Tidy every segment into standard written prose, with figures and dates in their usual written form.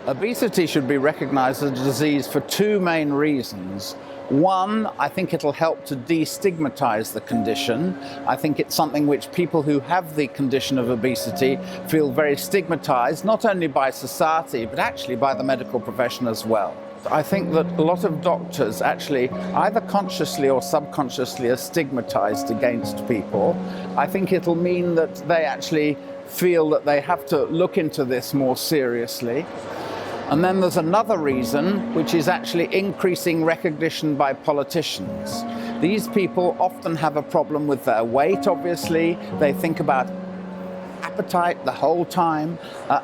Obesity should be recognised as a disease for two main reasons. One, I think it'll help to destigmatise the condition. I think it's something which people who have the condition of obesity feel very stigmatised, not only by society, but actually by the medical profession as well. I think that a lot of doctors actually, either consciously or subconsciously, are stigmatised against people. I think it'll mean that they actually feel that they have to look into this more seriously. And then there's another reason, which is actually increasing recognition by politicians. These people often have a problem with their weight, obviously. They think about appetite the whole time,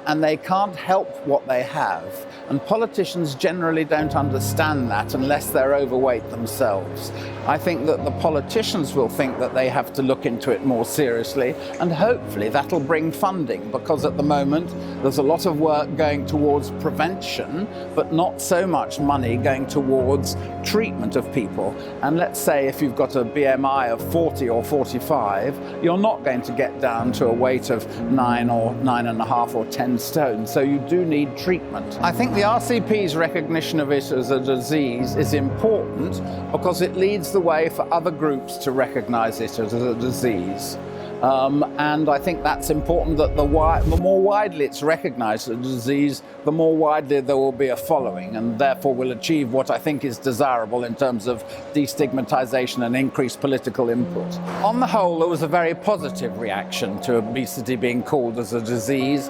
and they can't help what they have. And politicians generally don't understand that unless they're overweight themselves. I think that the politicians will think that they have to look into it more seriously, and hopefully that'll bring funding, because at the moment there's a lot of work going towards prevention, but not so much money going towards treatment of people. And let's say if you've got a BMI of 40 or 45, you're not going to get down to a weight of 9 or 9.5 or 10 stone, so you do need treatment. I think the RCP's recognition of it as a disease is important because it leads the way for other groups to recognise it as a disease. And I think that's important, that the more widely it's recognised as a disease, the more widely there will be a following, and therefore will achieve what I think is desirable in terms of destigmatisation and increased political input. On the whole, there was a very positive reaction to obesity being called as a disease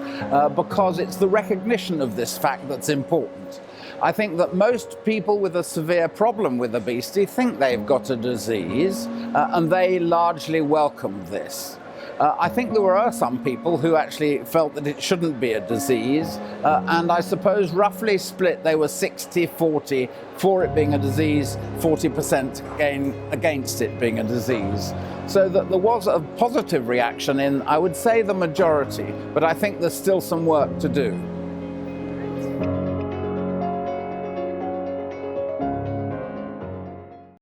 because it's the recognition of this fact that's important. I think that most people with a severe problem with obesity think they've got a disease, and they largely welcome this. I think there were some people who actually felt that it shouldn't be a disease, and I suppose roughly split, they were 60-40 for it being a disease, 40% against it being a disease. So that there was a positive reaction in, I would say, the majority, but I think there's still some work to do.